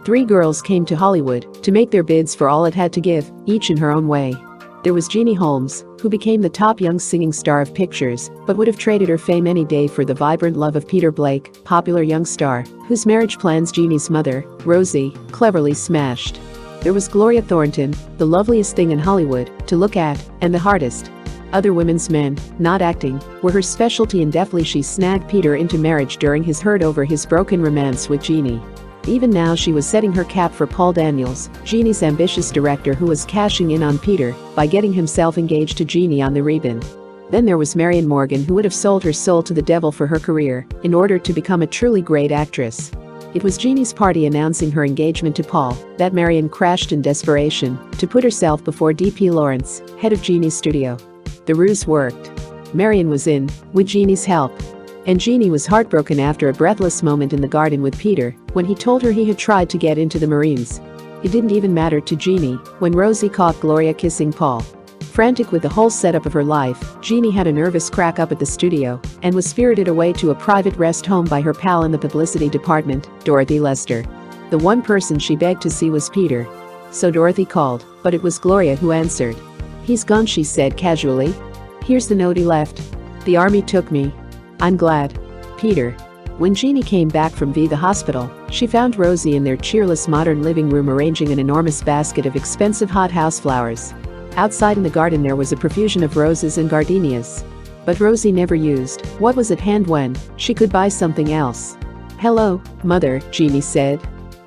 Three girls came to Hollywood to make their bids for all it had to give, each in her own way. There was Jeannie Holmes, who became the top young singing star of pictures, but would have traded her fame any day for the vibrant love of Peter Blake, popular young star, whose marriage plans Jeannie's mother, Rosie, cleverly smashed. There was Gloria Thornton, the loveliest thing in Hollywood to look at, and the hardest. Other women's men, not acting, were her specialty, and deftly she snagged Peter into marriage during his hurt over his broken romance with Jeannie. Even now she was setting her cap for Paul Daniels, Jeannie's ambitious director, who was cashing in on Peter by getting himself engaged to Jeannie on the rebound. Then there was Marion Morgan, who would have sold her soul to the devil for her career in order to become a truly great actress. It was Jeannie's party announcing her engagement to Paul that Marion crashed in desperation to put herself before D.P. Lawrence, head of Jeannie's studio. The ruse worked. Marion was in, with Jeannie's help. And Jeannie was heartbroken after a breathless moment in the garden with Peter when he told her he had tried to get into the Marines. It didn't even matter to Jeannie when Rosie caught Gloria kissing Paul. Frantic with the whole setup of her life, Jeannie had a nervous crack up at the studio and was spirited away to a private rest home by her pal in the publicity department, Dorothy Lester. The one person she begged to see was Peter. So Dorothy called, but it was Gloria who answered. "He's gone," she said casually. "Here's the note he left. The army took me. I'm glad. Peter." When Jeannie came back from the hospital, she found Rosie in their cheerless modern living room arranging an enormous basket of expensive hothouse flowers. Outside in the garden there was a profusion of roses and gardenias. But Rosie never used what was at hand when she could buy something else. "Hello, Mother," Jeannie said.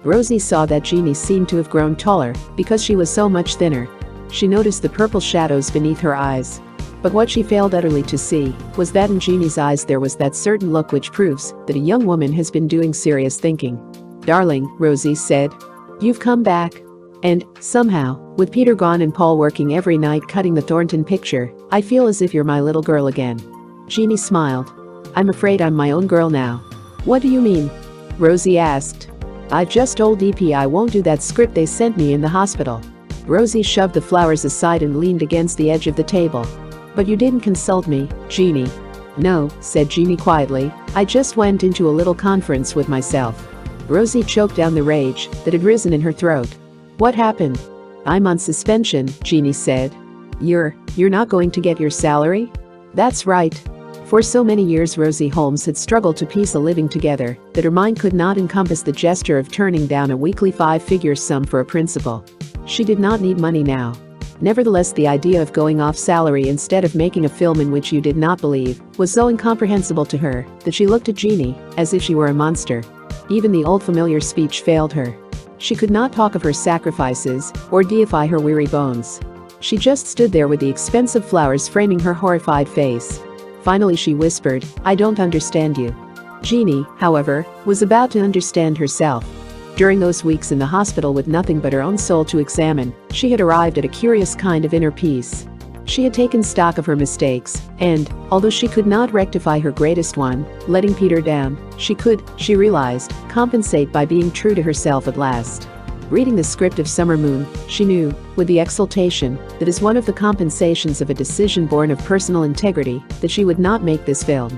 Rosie saw that Jeannie seemed to have grown taller because she was so much thinner. She noticed the purple shadows beneath her eyes. But what she failed utterly to see was that in Jeannie's eyes there was that certain look which proves that a young woman has been doing serious thinking. "Darling," Rosie said, "you've come back. And, somehow, with Peter gone and Paul working every night cutting the Thornton picture, I feel as if you're my little girl again." Jeannie smiled. "I'm afraid I'm my own girl now." "What do you mean?" Rosie asked. "I've just told DP I won't do that script they sent me in the hospital." Rosie shoved the flowers aside and leaned against the edge of the table. "But you didn't consult me, Jeannie." "No," said Jeannie quietly, "I just went into a little conference with myself." Rosie choked down the rage that had risen in her throat. "What happened?" "I'm on suspension," Jeannie said. You're not going to get your salary?" "That's right." For so many years Rosie Holmes had struggled to piece a living together that her mind could not encompass the gesture of turning down a weekly five-figure sum for a principal. She did not need money now. Nevertheless, the idea of going off salary instead of making a film in which you did not believe was so incomprehensible to her that she looked at Jeannie as if she were a monster. Even the old familiar speech failed her. She could not talk of her sacrifices or deify her weary bones. She just stood there with the expensive flowers framing her horrified face. Finally she whispered, "I don't understand you." Jeannie, however, was about to understand herself. During those weeks in the hospital with nothing but her own soul to examine, she had arrived at a curious kind of inner peace. She had taken stock of her mistakes, and, although she could not rectify her greatest one, letting Peter down, she could, she realized, compensate by being true to herself at last. Reading the script of Summer Moon, she knew, with the exultation that is one of the compensations of a decision born of personal integrity, that she would not make this film.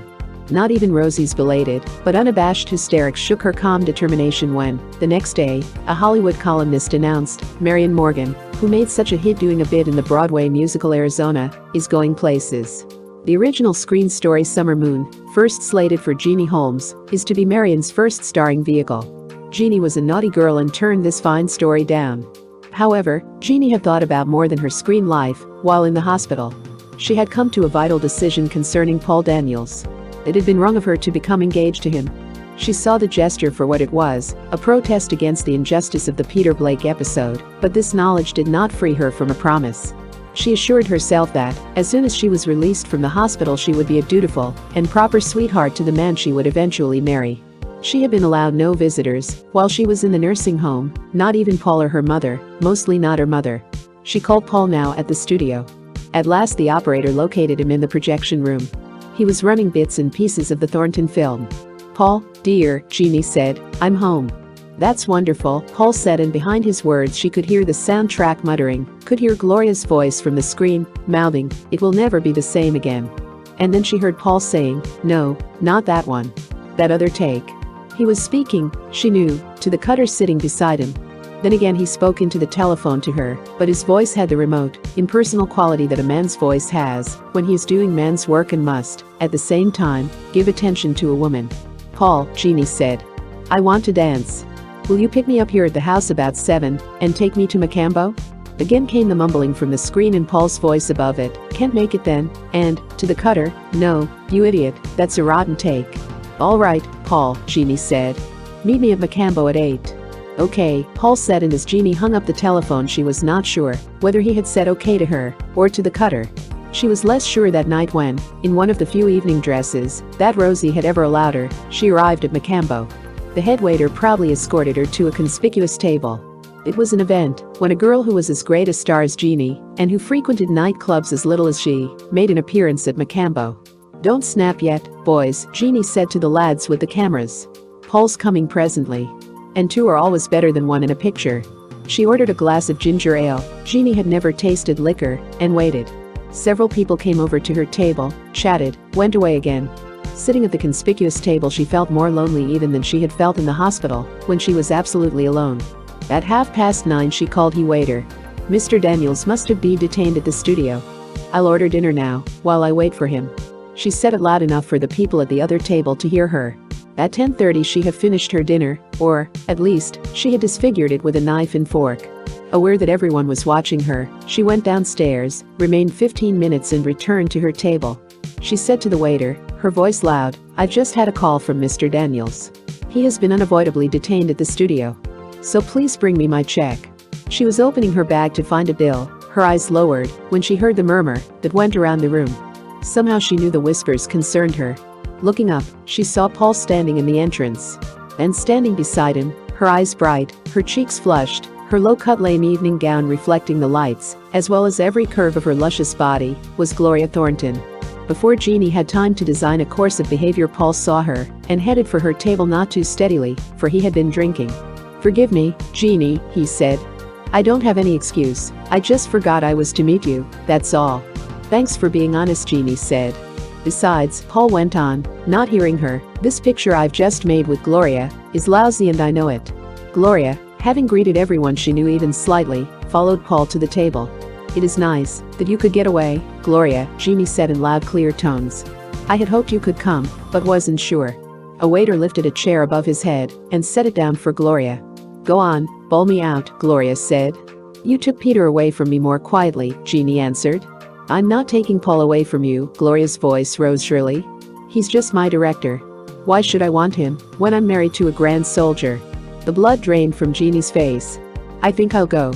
Not even Rosie's belated, but unabashed hysterics shook her calm determination when, the next day, a Hollywood columnist announced, Marion Morgan, who made such a hit doing a bit in the Broadway musical Arizona, is going places. The original screen story Summer Moon, first slated for Jeannie Holmes, is to be Marion's first starring vehicle. Jeannie was a naughty girl and turned this fine story down. However, Jeannie had thought about more than her screen life while in the hospital. She had come to a vital decision concerning Paul Daniels. It had been wrong of her to become engaged to him. She saw the gesture for what it was, a protest against the injustice of the Peter Blake episode, but this knowledge did not free her from a promise. She assured herself that, as soon as she was released from the hospital, she would be a dutiful and proper sweetheart to the man she would eventually marry. She had been allowed no visitors while she was in the nursing home, not even Paul or her mother, mostly not her mother. She called Paul now at the studio. At last the operator located him in the projection room. He was running bits and pieces of the Thornton film. "Paul, dear," Jeannie said, "I'm home." "That's wonderful," Paul said, and behind his words she could hear the soundtrack muttering, could hear Gloria's voice from the screen, mouthing, "It will never be the same again." And then she heard Paul saying, "No, not that one. That other take." He was speaking, she knew, to the cutter sitting beside him. Then again he spoke into the telephone to her, but his voice had the remote, impersonal quality that a man's voice has when he is doing man's work and must, at the same time, give attention to a woman. "Paul," Jeannie said. "I want to dance. Will you pick me up here at the house about 7 and take me to Macambo?" Again came the mumbling from the screen and Paul's voice above it. "Can't make it then," and, to the cutter, "No, you idiot, that's a rotten take." "All right, Paul," Jeannie said. "Meet me at Macambo at 8. "Okay," Paul said, and as Jeannie hung up the telephone she was not sure whether he had said okay to her or to the cutter. She was less sure that night when, in one of the few evening dresses that Rosie had ever allowed her, she arrived at Macambo. The head waiter proudly escorted her to a conspicuous table. It was an event when a girl who was as great a star as Jeannie and who frequented nightclubs as little as she made an appearance at Macambo. "Don't snap yet, boys," Jeannie said to the lads with the cameras. "Paul's coming presently. And 2 are always better than 1 in a picture." She ordered a glass of ginger ale. Jeannie had never tasted liquor, and waited. Several people came over to her table, chatted, went away again. Sitting at the conspicuous table she felt more lonely even than she had felt in the hospital, when she was absolutely alone. At 9:30 she called the waiter. "Mr. Daniels must have been detained at the studio. I'll order dinner now, while I wait for him." She said it loud enough for the people at the other table to hear her. At 10:30 she had finished her dinner, or, at least, she had disfigured it with a knife and fork. Aware that everyone was watching her, she went downstairs, remained 15 minutes and returned to her table. She said to the waiter, her voice loud, "I've just had a call from Mr. Daniels. He has been unavoidably detained at the studio. So please bring me my check." She was opening her bag to find a bill, her eyes lowered, when she heard the murmur that went around the room. Somehow she knew the whispers concerned her. Looking up, she saw Paul standing in the entrance. And standing beside him, her eyes bright, her cheeks flushed, her low-cut lame evening gown reflecting the lights, as well as every curve of her luscious body, was Gloria Thornton. Before Jeannie had time to design a course of behavior, Paul saw her and headed for her table not too steadily, for he had been drinking. "Forgive me, Jeannie," he said. "I don't have any excuse, I just forgot I was to meet you, that's all." "Thanks for being honest," Jeannie said. "Besides," Paul went on, not hearing her, "this picture I've just made with Gloria is lousy and I know it." Gloria, having greeted everyone she knew even slightly, followed Paul to the table. "It is nice that you could get away, Gloria," Jeannie said in loud clear tones. "I had hoped you could come, but wasn't sure." A waiter lifted a chair above his head and set it down for Gloria. "Go on, bawl me out," Gloria said. "You took Peter away from me," more quietly, Jeannie answered. "I'm not taking Paul away from you," Gloria's voice rose shrilly. "He's just my director. Why should I want him when I'm married to a grand soldier?" The blood drained from Jeannie's face. "I think I'll go."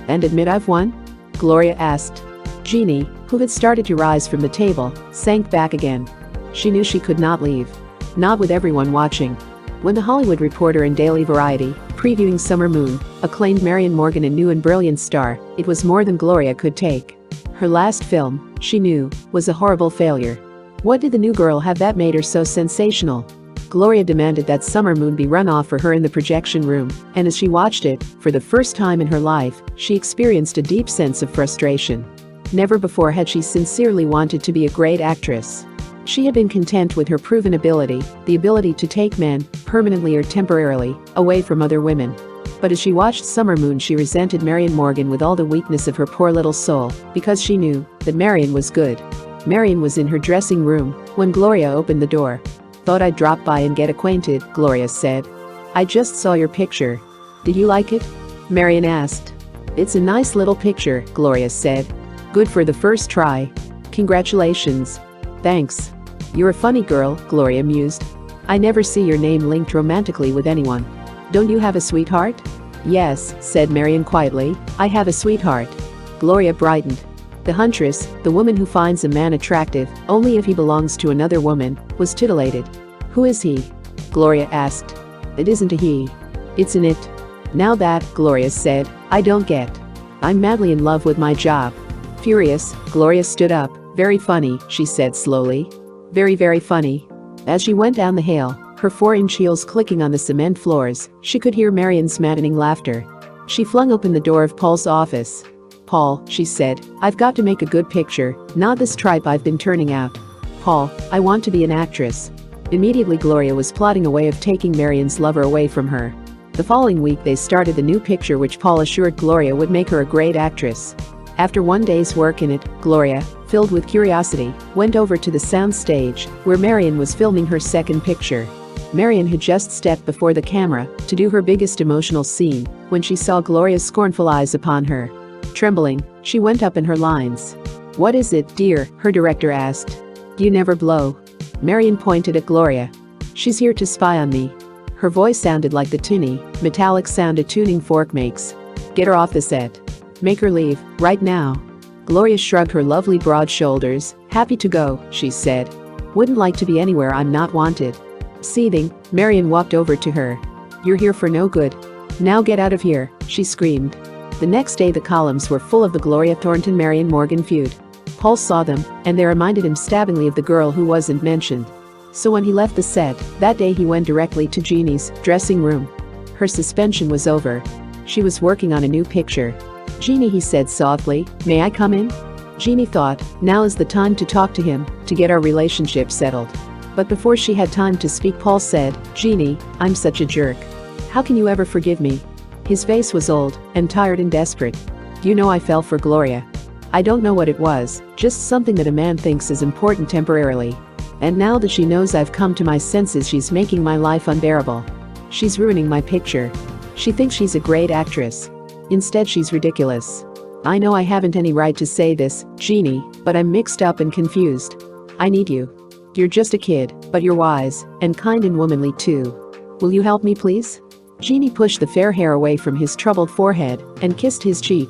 "And admit I've won?" Gloria asked. Jeannie, who had started to rise from the table, sank back again. She knew she could not leave. Not with everyone watching. When the Hollywood Reporter and Daily Variety, previewing Summer Moon, acclaimed Marion Morgan a new and brilliant star, it was more than Gloria could take. Her last film, she knew, was a horrible failure. What did the new girl have that made her so sensational? Gloria demanded that Summer Moon be run off for her in the projection room, and as she watched it, for the first time in her life, she experienced a deep sense of frustration. Never before had she sincerely wanted to be a great actress. She had been content with her proven ability, the ability to take men, permanently or temporarily, away from other women. But as she watched Summer Moon she resented Marion Morgan with all the weakness of her poor little soul, because she knew that Marion was good. Marion was in her dressing room when Gloria opened the door. "Thought I'd drop by and get acquainted," Gloria said. "I just saw your picture. Did you like it?" Marion asked. "It's a nice little picture," Gloria said. "Good for the first try. Congratulations." "Thanks. You're a funny girl," Gloria mused. "I never see your name linked romantically with anyone. Don't you have a sweetheart?" "Yes," said Marion quietly, "I have a sweetheart." Gloria brightened. The huntress, the woman who finds a man attractive only if he belongs to another woman, was titillated. "Who is he?" Gloria asked. "It isn't a he. It's an it." "Now that," Gloria said, "I don't get. I'm madly in love with my job." Furious, Gloria stood up. "Very funny," she said slowly. "Very, very funny." As she went down the hall, her 4-inch heels clicking on the cement floors, she could hear Marion's maddening laughter. She flung open the door of Paul's office. "Paul," she said, "I've got to make a good picture, not this tripe I've been turning out. Paul, I want to be an actress." Immediately Gloria was plotting a way of taking Marian's lover away from her. The following week they started the new picture which Paul assured Gloria would make her a great actress. After one day's work in it, Gloria, filled with curiosity, went over to the sound stage, where Marian was filming her second picture. Marian had just stepped before the camera to do her biggest emotional scene when she saw Gloria's scornful eyes upon her. Trembling, she went up in her lines. "What is it, dear?" her director asked. "You never blow." Marian pointed at Gloria. "She's here to spy on me." Her voice sounded like the tinny, metallic sound a tuning fork makes. "Get her off the set. Make her leave, right now." Gloria shrugged her lovely broad shoulders. "Happy to go," she said. "Wouldn't like to be anywhere I'm not wanted." Seething, Marian walked over to her. "You're here for no good. Now get out of here," she screamed. The next day the columns were full of the Gloria Thornton-Marian Morgan feud. Paul saw them, and they reminded him stabbingly of the girl who wasn't mentioned. So when he left the set, that day he went directly to Jeannie's dressing room. Her suspension was over. She was working on a new picture. "Jeannie," he said softly, "may I come in?" Jeannie thought, now is the time to talk to him, to get our relationship settled. But before she had time to speak, Paul said, "Jeannie, I'm such a jerk. How can you ever forgive me?" His face was old, and tired and desperate. "You know I fell for Gloria. I don't know what it was, just something that a man thinks is important temporarily. And now that she knows I've come to my senses, she's making my life unbearable. She's ruining my picture. She thinks she's a great actress. Instead she's ridiculous. I know I haven't any right to say this, Jeannie, but I'm mixed up and confused. I need you. You're just a kid, but you're wise, and kind and womanly too. Will you help me please?" Jeannie pushed the fair hair away from his troubled forehead and kissed his cheek.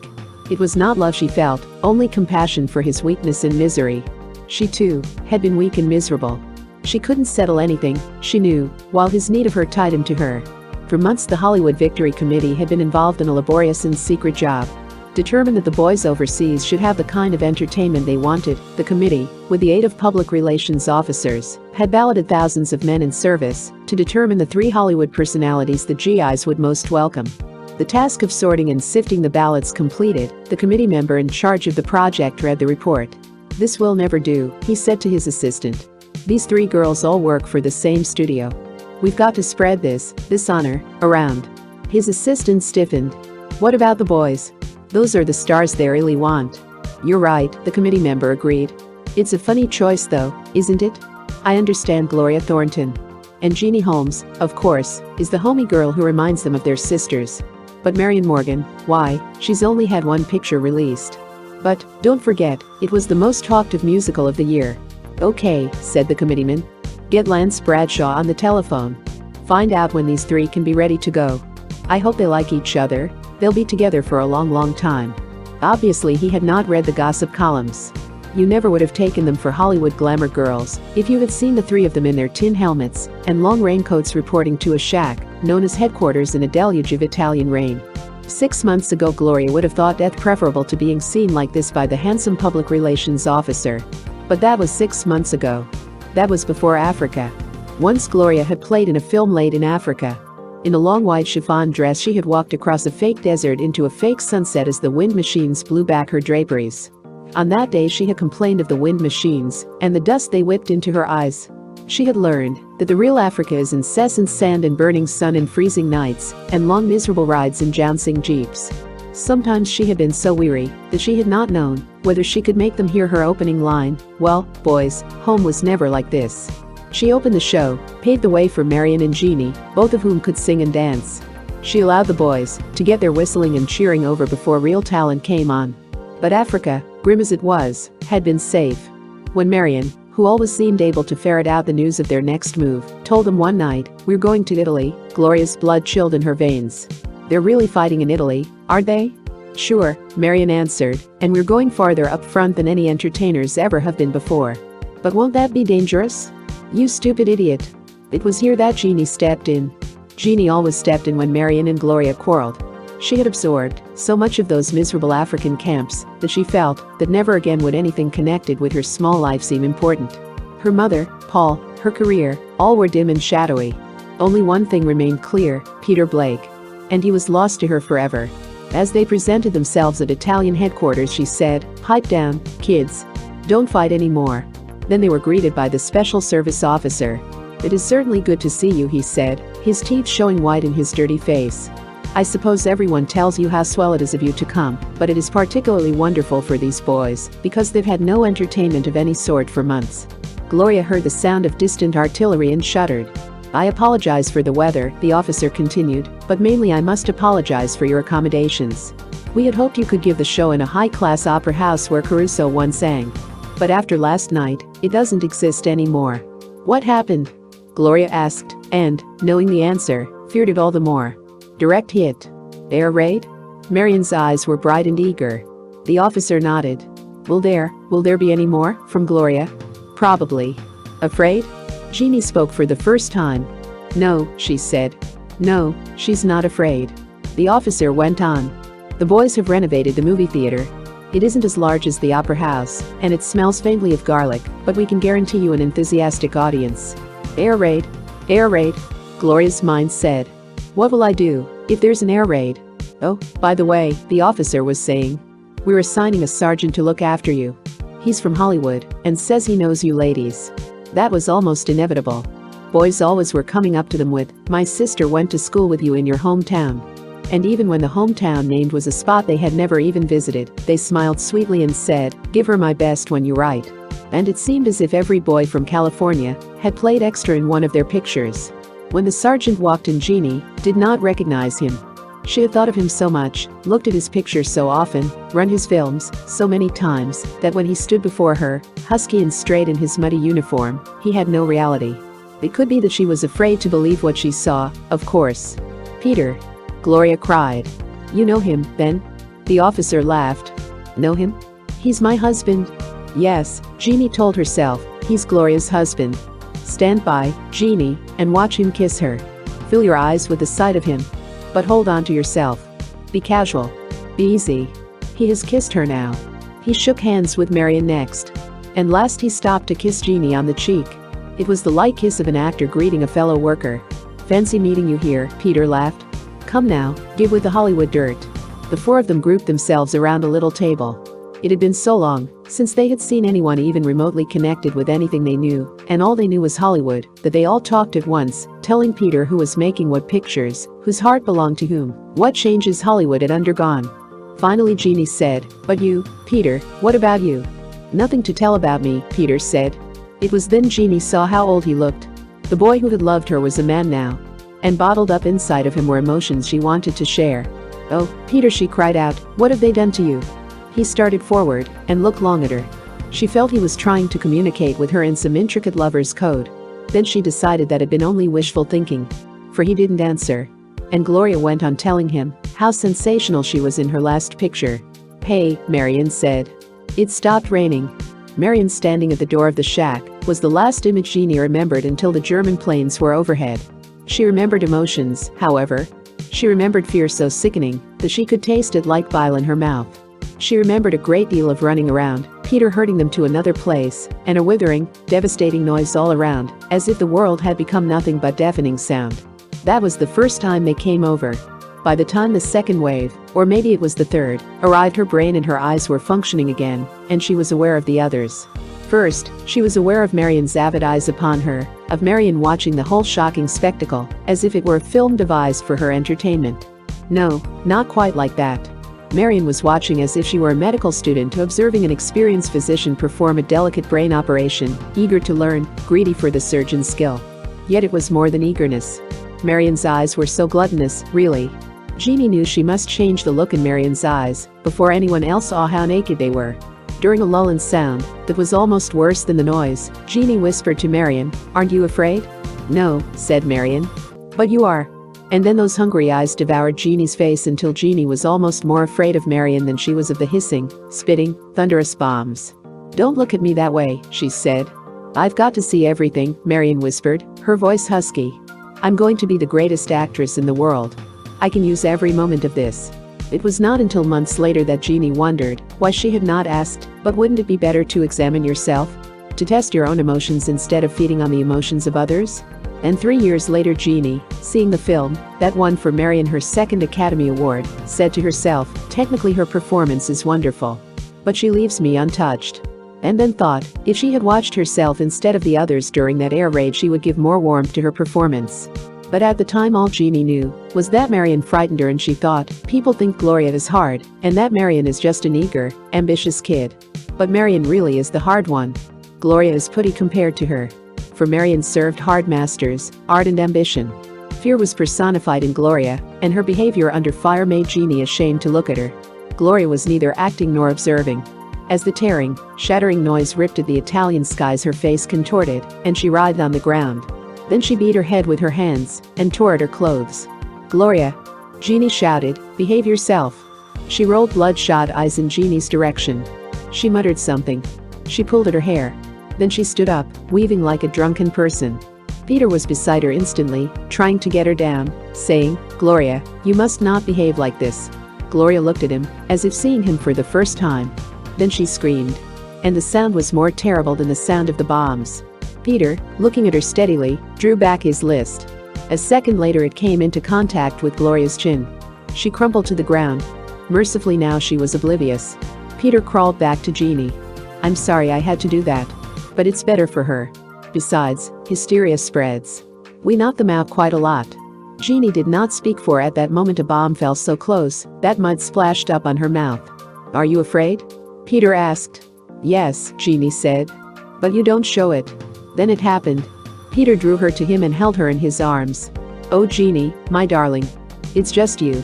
It was not love she felt, only compassion for his weakness and misery. She too had been weak and miserable. She couldn't settle anything, she knew, while his need of her tied him to her. For months the Hollywood Victory Committee had been involved in a laborious and secret job. Determined that the boys overseas should have the kind of entertainment they wanted, the committee, with the aid of public relations officers, had balloted thousands of men in service to determine the 3 Hollywood personalities the GIs would most welcome. The task of sorting and sifting the ballots completed, the committee member in charge of the project read the report. "This will never do," he said to his assistant. "These 3 girls all work for the same studio. We've got to spread this honor, around." His assistant stiffened. "What about the boys? Those are the stars they really want." "You're right," the committee member agreed. "It's a funny choice though, isn't it? I understand Gloria Thornton. And Jeannie Holmes, of course, is the homey girl who reminds them of their sisters. But Marian Morgan, why, she's only had one picture released. But, don't forget, it was the most talked of musical of the year." "Okay," said the committeeman. "Get Lance Bradshaw on the telephone. Find out when these 3 can be ready to go. I hope they like each other. They'll be together for a long, long time." Obviously he had not read the gossip columns. You never would have taken them for Hollywood glamour girls if you had seen the 3 of them in their tin helmets and long raincoats reporting to a shack known as headquarters in a deluge of Italian rain. 6 months ago Gloria would have thought death preferable to being seen like this by the handsome public relations officer. But that was 6 months ago. That was before Africa. Once Gloria had played in a film late in Africa. In a long white chiffon dress she had walked across a fake desert into a fake sunset as the wind machines blew back her draperies. On that day she had complained of the wind machines and the dust they whipped into her eyes. She had learned that the real Africa is incessant sand and burning sun and freezing nights and long miserable rides in jouncing jeeps. Sometimes she had been so weary that she had not known whether she could make them hear her opening line, "Well, boys, home was never like this." She opened the show, paved the way for Marian and Jeannie, both of whom could sing and dance. She allowed the boys to get their whistling and cheering over before real talent came on. But Africa, grim as it was, had been safe. When Marian, who always seemed able to ferret out the news of their next move, told them one night, "We're going to Italy," Gloria's blood chilled in her veins. "They're really fighting in Italy, aren't they?" "Sure," Marian answered, "and we're going farther up front than any entertainers ever have been before." "But won't that be dangerous?" "You stupid idiot." It was here that Jeannie stepped in. Jeannie always stepped in when Marian and Gloria quarreled. She had absorbed so much of those miserable African camps that she felt that never again would anything connected with her small life seem important. Her mother, Paul, her career, all were dim and shadowy. Only one thing remained clear, Peter Blake. And he was lost to her forever. As they presented themselves at Italian headquarters she said, "Pipe down, kids. Don't fight anymore." Then they were greeted by the special service officer. "It is certainly good to see you," he said, his teeth showing white in his dirty face. "I suppose everyone tells you how swell it is of you to come, but it is particularly wonderful for these boys, because they've had no entertainment of any sort for months." Gloria heard the sound of distant artillery and shuddered. "I apologize for the weather," the officer continued, "but mainly I must apologize for your accommodations. We had hoped you could give the show in a high-class opera house where Caruso once sang. But after last night, it doesn't exist anymore." "What happened?" Gloria asked, and, knowing the answer, feared it all the more. "Direct hit. Air raid?" Marion's eyes were bright and eager. The officer nodded. Will there be any more?" from Gloria. "Probably." "Afraid?" Jeannie spoke for the first time. "No," she said. "No, she's not afraid." The officer went on. "The boys have renovated the movie theater. It isn't as large as the opera house, and it smells faintly of garlic, but we can guarantee you an enthusiastic audience." "Air raid? Air raid?" Gloria's mind said. "What will I do if there's an air raid? Oh, by the way," the officer was saying, "we're assigning a sergeant to look after you. He's from Hollywood and says he knows you ladies." That was almost inevitable. Boys always were coming up to them with, "My sister went to school with you in your hometown." And even when the hometown named was a spot they had never even visited, they smiled sweetly and said, "Give her my best when you write." And it seemed as if every boy from California had played extra in one of their pictures. When the sergeant walked in, Jeannie did not recognize him. She had thought of him so much, looked at his pictures so often, run his films so many times, that when he stood before her, husky and straight in his muddy uniform, he had no reality. It could be that she was afraid to believe what she saw, of course. "Peter!" Gloria cried. "You know him, then?" The officer laughed. "Know him? He's my husband." "Yes," Jeannie told herself, "he's Gloria's husband." "Stand by, Jeannie, and watch him kiss her. Fill your eyes with the sight of him. But hold on to yourself. Be casual. Be easy." He has kissed her now. He shook hands with Marion next. And last he stopped to kiss Jeannie on the cheek. It was the light kiss of an actor greeting a fellow worker. "Fancy meeting you here," Peter laughed. "Come now, get with the Hollywood dirt." The four of them grouped themselves around a little table. It had been so long since they had seen anyone even remotely connected with anything they knew, and all they knew was Hollywood, that they all talked at once, telling Peter who was making what pictures, whose heart belonged to whom, what changes Hollywood had undergone. Finally Jeannie said, "But you, Peter, what about you?" "Nothing to tell about me," Peter said. It was then Jeannie saw how old he looked. The boy who had loved her was a man now. And bottled up inside of him were emotions she wanted to share. "Oh, Peter," she cried out, "what have they done to you?" He started forward and looked long at her. She felt he was trying to communicate with her in some intricate lover's code. Then she decided that had been only wishful thinking. For he didn't answer. And Gloria went on telling him how sensational she was in her last picture. "Hey," Marion said. It stopped raining. Marion standing at the door of the shack was the last image Jeannie remembered until the German planes were overhead. She remembered emotions, however. She remembered fear so sickening that she could taste it like bile in her mouth. She remembered a great deal of running around, Peter herding them to another place, and a withering, devastating noise all around, as if the world had become nothing but deafening sound. That was the first time they came over. By the time the second wave, or maybe it was the third, arrived, her brain and her eyes were functioning again, and she was aware of the others. First, she was aware of Marion's avid eyes upon her, of Marion watching the whole shocking spectacle, as if it were a film devised for her entertainment. No, not quite like that. Marion was watching as if she were a medical student observing an experienced physician perform a delicate brain operation, eager to learn, greedy for the surgeon's skill. Yet it was more than eagerness. Marion's eyes were so gluttonous, really. Jeannie knew she must change the look in Marion's eyes before anyone else saw how naked they were. During a lull in sound that was almost worse than the noise, Jeannie whispered to Marion, "Aren't you afraid?" "No," said Marion. "But you are." And then those hungry eyes devoured Jeannie's face until Jeannie was almost more afraid of Marion than she was of the hissing, spitting, thunderous bombs. "Don't look at me that way," she said. "I've got to see everything," Marion whispered, her voice husky. "I'm going to be the greatest actress in the world. I can use every moment of this." It was not until months later that Jeannie wondered why she had not asked, "But wouldn't it be better to examine yourself? To test your own emotions instead of feeding on the emotions of others?" And 3 years later Jeannie, seeing the film, that won for Marion her second Academy Award, said to herself, "Technically her performance is wonderful. But she leaves me untouched." And then thought, if she had watched herself instead of the others during that air raid, she would give more warmth to her performance. But at the time, all Jeannie knew was that Marion frightened her, and she thought, people think Gloria is hard, and that Marion is just an eager, ambitious kid. But Marion really is the hard one. Gloria is putty compared to her. For Marion served hard masters, art and ambition. Fear was personified in Gloria, and her behavior under fire made Jeannie ashamed to look at her. Gloria was neither acting nor observing. As the tearing, shattering noise ripped at the Italian skies, her face contorted, and she writhed on the ground. Then she beat her head with her hands and tore at her clothes. Gloria! Jeannie shouted, behave yourself. She rolled bloodshot eyes in Jeannie's direction. She muttered something. She pulled at her hair. Then she stood up, weaving like a drunken person. Peter was beside her instantly, trying to get her down, saying, Gloria, you must not behave like this. Gloria looked at him, as if seeing him for the first time. Then she screamed. And the sound was more terrible than the sound of the bombs. Peter, looking at her steadily, drew back his list. A second later it came into contact with Gloria's chin. She crumpled to the ground. Mercifully now she was oblivious. Peter crawled back to Jeannie. I'm sorry I had to do that. But it's better for her. Besides, hysteria spreads. We knocked them out quite a lot. Jeannie did not speak, for at that moment a bomb fell so close that mud splashed up on her mouth. Are you afraid? Peter asked. Yes, Jeannie said. But you don't show it. Then it happened. Peter drew her to him and held her in his arms. Oh Jeannie, my darling. It's just you.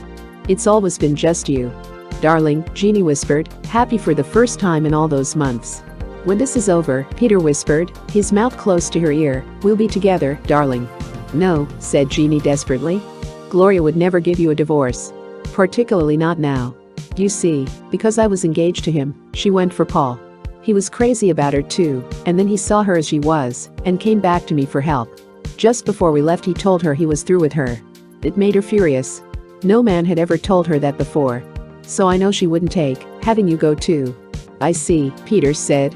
It's always been just you. Darling, Jeannie whispered, happy for the first time in all those months. When this is over, Peter whispered, his mouth close to her ear, we'll be together, darling. No, said Jeannie desperately. Gloria would never give you a divorce. Particularly not now. You see, because I was engaged to him, she went for Paul. He was crazy about her too, and then he saw her as she was, and came back to me for help. Just before we left he told her he was through with her. It made her furious. No man had ever told her that before. So I know she wouldn't take having you go too. I see, Peter said.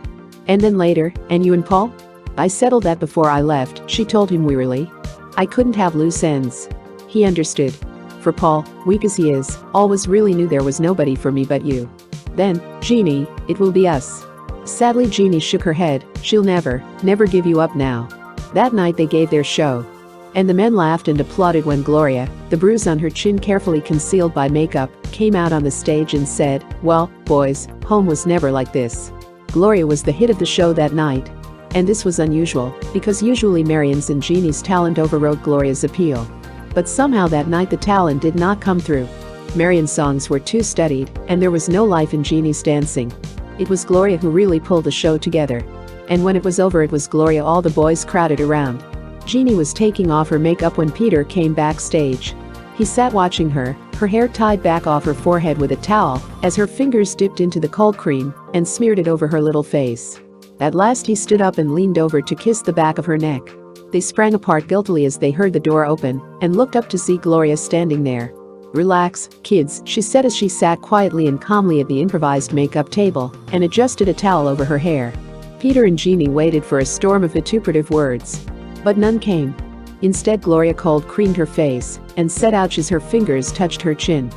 And then later, and you and Paul? I settled that before I left, she told him wearily. I couldn't have loose ends. He understood. For Paul, weak as he is, always really knew there was nobody for me but you. Then, Jeannie, it will be us. Sadly Jeannie shook her head, she'll never give you up now. That night they gave their show. And the men laughed and applauded when Gloria, the bruise on her chin carefully concealed by makeup, came out on the stage and said, well, boys, home was never like this. Gloria was the hit of the show that night. And this was unusual, because usually Marion's and Jeannie's talent overrode Gloria's appeal. But somehow that night the talent did not come through. Marion's songs were too studied, and there was no life in Jeannie's dancing. It was Gloria who really pulled the show together. And when it was over it was Gloria all the boys crowded around. Jeannie was taking off her makeup when Peter came backstage. He sat watching her hair tied back off her forehead with a towel, as her fingers dipped into the cold cream and smeared it over her little face. At last he stood up and leaned over to kiss the back of her neck. They sprang apart guiltily as they heard the door open and looked up to see Gloria standing there. Relax, kids, she said as she sat quietly and calmly at the improvised makeup table and adjusted a towel over her hair. Peter and Jeannie waited for a storm of vituperative words. But none came. Instead Gloria cold creamed her face and said ouch as her fingers touched her chin.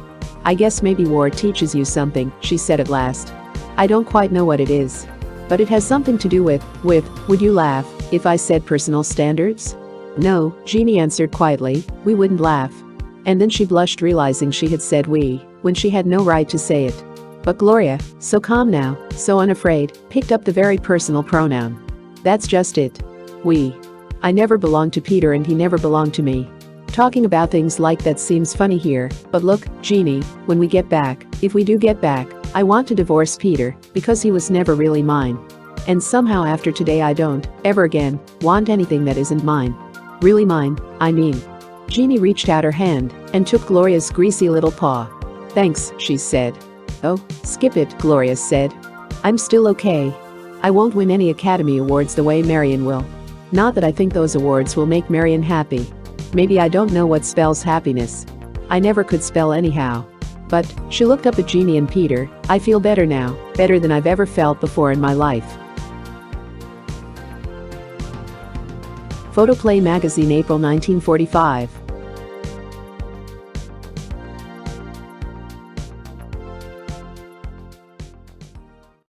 I guess maybe war teaches you something, she said at last. I don't quite know what it is. But it has something to do with, would you laugh if I said personal standards? No, Jeannie answered quietly, we wouldn't laugh. And then she blushed realizing she had said we, when she had no right to say it. But Gloria, so calm now, so unafraid, picked up the very personal pronoun. That's just it. We. I never belonged to Peter and he never belonged to me. Talking about things like that seems funny here, but look, Jeannie, when we get back, if we do get back, I want to divorce Peter, because he was never really mine. And somehow after today I don't, ever again, want anything that isn't mine. Really mine, I mean. Jeannie reached out her hand and took Gloria's greasy little paw. Thanks, she said. Oh, skip it, Gloria said. I'm still okay. I won't win any Academy Awards the way Marion will. Not that I think those awards will make Marion happy. Maybe I don't know what spells happiness. I never could spell anyhow. But, she looked up at Jeannie and Peter, I feel better now, better than I've ever felt before in my life. Photoplay magazine, April 1945.